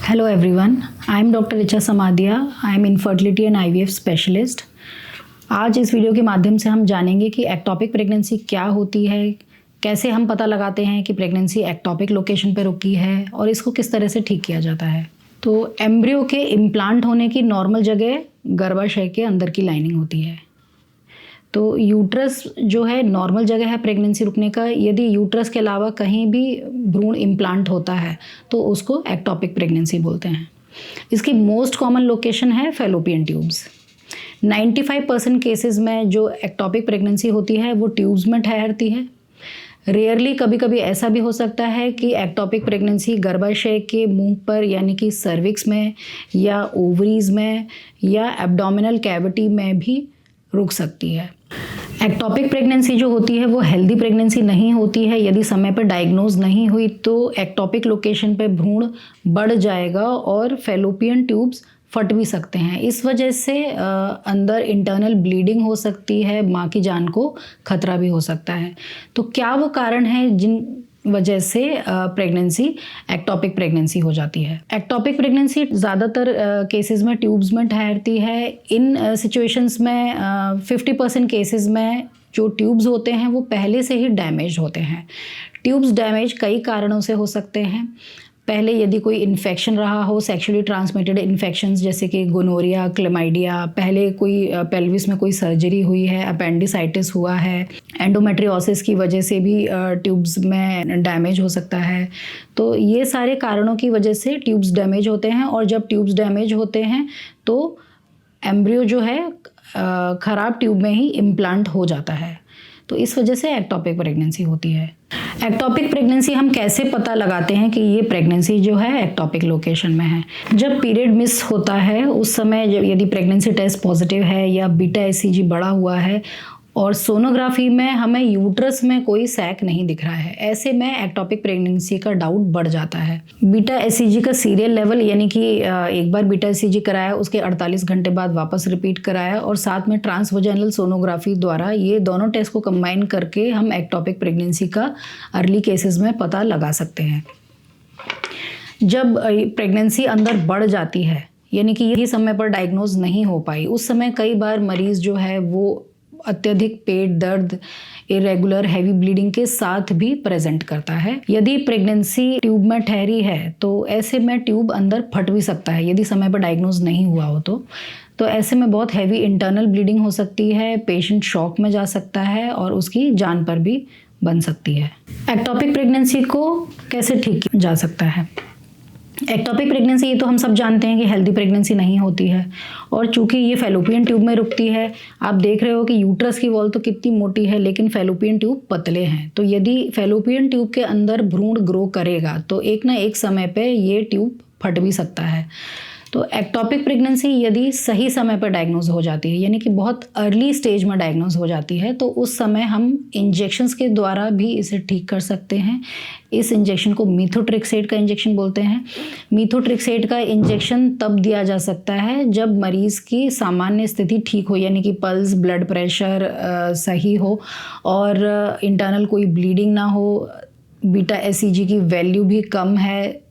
Hello everyone, I am Dr. Richa Samadia. I am infertility and IVF specialist. आज इस video के माध्यम से हम जानेंगे कि एक्टोपिक प्रेगनेंसी क्या होती है, कैसे हम पता लगाते हैं कि प्रेगनेंसी एक्टोपिक लोकेशन पर रुकी है और इसको किस तरह से ठीक किया जाता है। तो एम्ब्रियो के इम्प्लांट होने की नॉर्मल जगह गर्भाशय के अंदर की लाइनिंग होती है। तो यूट्रस जो है नॉर्मल जगह है प्रेगनेंसी रुकने का। यदि यूट्रस के अलावा कहीं भी भ्रूण इम्प्लांट होता है तो उसको एक्टोपिक प्रेगनेंसी बोलते हैं। इसकी मोस्ट कॉमन लोकेशन है फैलोपियन ट्यूब्स। 95% केसेस में जो एक्टोपिक प्रेगनेंसी होती है वो ट्यूब्स में ठहरती है। रेयरली कभी कभी ऐसा भी हो सकता है कि एक्टोपिक प्रेगनेंसी गर्भाशय के मुंह पर यानी कि सर्विक्स में या ओवरीज में या एब्डोमिनल कैविटी में भी रुक सकती है। एक्टोपिक प्रेगनेंसी जो होती है वो हेल्दी प्रेगनेंसी नहीं होती है। यदि समय पर डायग्नोज नहीं हुई तो एक्टोपिक लोकेशन पे भ्रूण बढ़ जाएगा और फैलोपियन ट्यूब्स फट भी सकते हैं। इस वजह से अंदर इंटरनल ब्लीडिंग हो सकती है, माँ की जान को खतरा भी हो सकता है। तो क्या वो कारण है जिन वजह से प्रेगनेंसी एक्टोपिक प्रेगनेंसी हो जाती है? एक्टोपिक प्रेगनेंसी ज़्यादातर केसेस में ट्यूब्स में ठहरती है। इन सिचुएशंस में 50% केसेस में जो ट्यूब्स होते हैं वो पहले से ही डैमेज होते हैं। ट्यूब्स डैमेज कई कारणों से हो सकते हैं। पहले यदि कोई इन्फेक्शन रहा हो, सेक्सुअली ट्रांसमिटेड इन्फेक्शंस जैसे कि गोनोरिया, क्लेमाइडिया, पहले कोई पेल्विस में कोई सर्जरी हुई है, अपेंडिसाइटिस हुआ है, एंडोमेट्रियोसिस की वजह से भी ट्यूब्स में डैमेज हो सकता है। तो ये सारे कारणों की वजह से ट्यूब्स डैमेज होते हैं और जब ट्यूब्स डैमेज होते हैं तो एम्ब्रियो जो है ख़राब ट्यूब में ही इम्प्लांट हो जाता है। तो इस वजह से एक्टोपिक प्रेगनेंसी होती है। एक्टोपिक प्रेगनेंसी हम कैसे पता लगाते हैं कि ये प्रेगनेंसी जो है एक्टोपिक लोकेशन में है? जब पीरियड मिस होता है उस समय जब यदि प्रेगनेंसी टेस्ट पॉजिटिव है या बीटा एचसीजी बढ़ा हुआ है और सोनोग्राफी में हमें यूट्रस में कोई सैक नहीं दिख रहा है, ऐसे में एक्टोपिक प्रेगनेंसी का डाउट बढ़ जाता है। बीटा एचसीजी का सीरियल लेवल यानी कि एक बार बीटा एचसीजी कराया उसके 48 घंटे बाद वापस रिपीट कराया और साथ में ट्रांसवजाइनल सोनोग्राफी द्वारा ये दोनों टेस्ट को कंबाइन करके हम एक्टोपिक प्रेगनेंसी का अर्ली केसेस में पता लगा सकते हैं। जब प्रेगनेंसी अंदर बढ़ जाती है यानी कि यही समय पर डायग्नोज नहीं हो पाई, उस समय कई बार मरीज़ जो है वो अत्यधिक पेट दर्द, इरेगुलर हैवी ब्लीडिंग के साथ भी प्रेजेंट करता है। यदि प्रेगनेंसी ट्यूब में ठहरी है तो ऐसे में ट्यूब अंदर फट भी सकता है यदि समय पर डायग्नोज नहीं हुआ हो तो ऐसे में बहुत हैवी इंटरनल ब्लीडिंग हो सकती है, पेशेंट शॉक में जा सकता है और उसकी जान पर भी बन सकती है। एक्टोपिक प्रेगनेंसी को कैसे ठीक किया जा सकता है? एक्टोपिक प्रेगनेंसी ये तो हम सब जानते हैं कि हेल्दी प्रेगनेंसी नहीं होती है और चूंकि ये फैलोपियन ट्यूब में रुकती है, आप देख रहे हो कि यूट्रस की वॉल तो कितनी मोटी है लेकिन फैलोपियन ट्यूब पतले हैं। तो यदि फैलोपियन ट्यूब के अंदर भ्रूण ग्रो करेगा तो एक ना एक समय पे ये ट्यूब फट भी सकता है। तो एक्टोपिक प्रेगनेंसी यदि सही समय पर डायग्नोज हो जाती है यानी कि बहुत अर्ली स्टेज में डायग्नोज हो जाती है तो उस समय हम इंजेक्शंस के द्वारा भी इसे ठीक कर सकते हैं। इस इंजेक्शन को मीथोट्रेक्सेट का इंजेक्शन बोलते हैं। मीथोट्रेक्सेट का इंजेक्शन तब दिया जा सकता है जब मरीज़ की सामान्य स्थिति ठीक हो यानी कि पल्स, ब्लड प्रेशर सही हो और इंटरनल कोई ब्लीडिंग ना हो, बीटा एचसीजी की वैल्यू भी कम है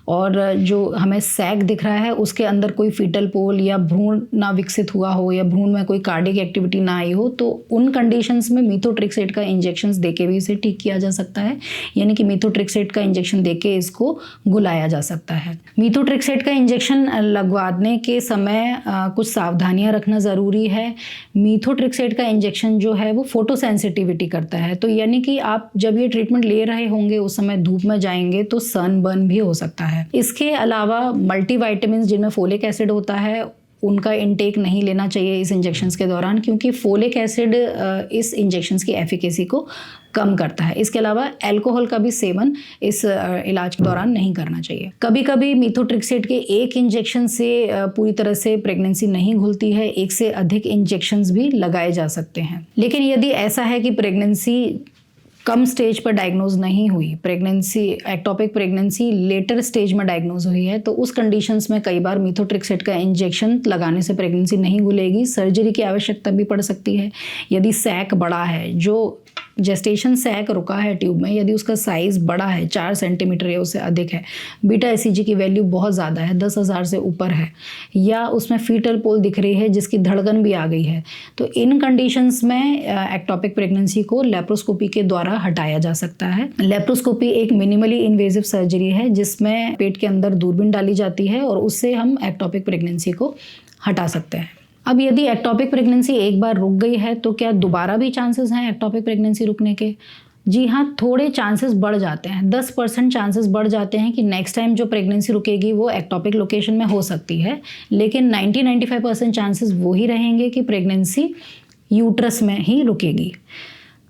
और जो हमें सैक दिख रहा है उसके अंदर कोई फीटल पोल या भ्रूण ना विकसित हुआ हो या भ्रूण में कोई कार्डियक एक्टिविटी ना आई हो, तो उन कंडीशंस में मीथोट्रेक्सेट का इंजेक्शंस देके भी इसे ठीक किया जा सकता है। यानी कि मीथोट्रेक्सेट का इंजेक्शन देके इसको घुलाया जा सकता है। मीथोट्रेक्सेट का इंजेक्शन लगवाने के समय कुछ सावधानियाँ रखना ज़रूरी है। मीथोट्रेक्सेट का इंजेक्शन जो है वो फोटो सेंसिटिविटी करता है, तो यानी कि आप जब ये ट्रीटमेंट ले रहे होंगे उस समय धूप में जाएंगे तो सनबर्न भी हो सकता है। इसके अलावा मल्टीविटामिन जिनमें फोलिक एसिड होता है उनका इंटेक नहीं लेना चाहिए इस इंजेक्शंस के दौरान क्योंकि फोलिक एसिड इस इंजेक्शंस की एफिकेसी को कम करता है। इसके अलावा अल्कोहल का भी सेवन इस इलाज के दौरान नहीं करना चाहिए। कभी कभी मीथोट्रेक्सेट के एक इंजेक्शन से पूरी तरह से प्रेगनेंसी नहीं घुलती है, एक से अधिक इंजेक्शंस भी लगाए जा सकते हैं। लेकिन यदि ऐसा है कि प्रेगनेंसी कम स्टेज पर डायग्नोज नहीं हुई, pregnancy ectopic pregnancy later stage में डायग्नोज हुई है, तो उस कंडीशंस में कई बार मीथोट्रेक्सेट का इंजेक्शन लगाने से प्रेगनेंसी नहीं खुलेगी, सर्जरी की आवश्यकता भी पड़ सकती है। यदि सैक बड़ा है, जो जेस्टेशन सैक रुका है ट्यूब में, यदि उसका साइज़ बड़ा है, 4 सेंटीमीटर या उससे अधिक है, बीटा एसीजी की वैल्यू बहुत ज़्यादा है, 10,000 से ऊपर है, या उसमें फीटल पोल दिख रही है जिसकी धड़कन भी आ गई है, तो इन कंडीशंस में एक्टोपिक प्रेगनेंसी को लेप्रोस्कोपी के द्वारा हटाया जा सकता है। लेप्रोस्कोपी एक मिनिमली इन्वेजिव सर्जरी है जिसमें पेट के अंदर दूरबीन डाली जाती है और उससे हम एक्टोपिक प्रेगनेंसी को हटा सकते हैं। अब यदि एक्टोपिक प्रेगनेंसी एक बार रुक गई है तो क्या दोबारा भी चांसेस हैं एक्टोपिक प्रेगनेंसी रुकने के? जी हाँ, थोड़े चांसेस बढ़ जाते हैं, 10% चांसेस बढ़ जाते हैं कि नेक्स्ट टाइम जो प्रेगनेंसी रुकेगी वो एक्टोपिक लोकेशन में हो सकती है, लेकिन 90-95% चांसेस वो ही रहेंगे कि प्रेगनेंसी यूट्रस में ही रुकेगी।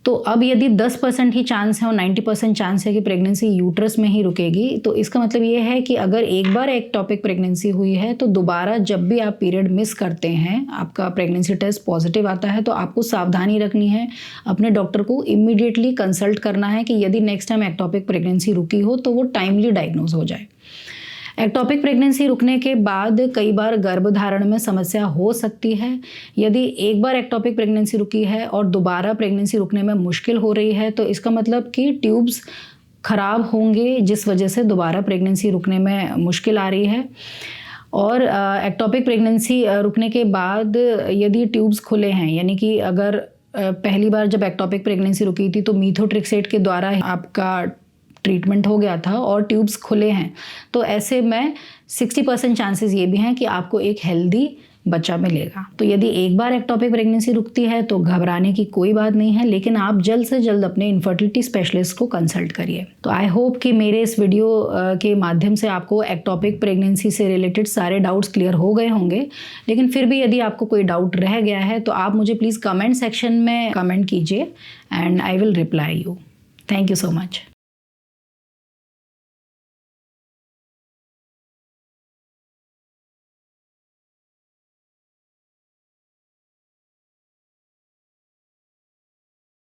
तो अब यदि 10% ही चांस है और 90% चांस है कि प्रेगनेंसी यूट्रस में ही रुकेगी, तो इसका मतलब ये है कि अगर एक बार एक्टोपिक प्रेगनेंसी हुई है तो दोबारा जब भी आप पीरियड मिस करते हैं, आपका प्रेगनेंसी टेस्ट पॉजिटिव आता है, तो आपको सावधानी रखनी है, अपने डॉक्टर को इमीडिएटली कंसल्ट करना है कि यदि नेक्स्ट टाइम एक्टोपिक प्रेगनेंसी रुकी हो तो वो टाइमली डायग्नोज हो जाए। एक्टोपिक प्रेगनेंसी रुकने के बाद कई बार गर्भधारण में समस्या हो सकती है। यदि एक बार एक्टोपिक प्रेगनेंसी रुकी है और दोबारा प्रेगनेंसी रुकने में मुश्किल हो रही है, तो इसका मतलब कि ट्यूब्स खराब होंगे जिस वजह से दोबारा प्रेगनेंसी रुकने में मुश्किल आ रही है। और एक्टोपिक प्रेगनेंसी रुकने के बाद यदि ट्यूब्स खुले हैं, यानी कि अगर पहली बार जब एक्टोपिक प्रेगनेंसी रुकी थी तो मीथोट्रेक्सेट के द्वारा आपका ट्रीटमेंट हो गया था और ट्यूब्स खुले हैं, तो ऐसे में 60% चांसेस ये भी हैं कि आपको एक हेल्दी बच्चा मिलेगा। तो यदि एक बार एक्टोपिक प्रेगनेंसी रुकती है तो घबराने की कोई बात नहीं है, लेकिन आप जल्द से जल्द अपने इनफर्टिलिटी स्पेशलिस्ट को कंसल्ट करिए। तो आई होप कि मेरे इस वीडियो के माध्यम से आपको एक्टोपिक प्रेगनेंसी से रिलेटेड सारे डाउट्स क्लियर हो गए होंगे, लेकिन फिर भी यदि आपको कोई डाउट रह गया है तो आप मुझे प्लीज़ कमेंट सेक्शन में कमेंट कीजिए and I will reply you. Thank you so much.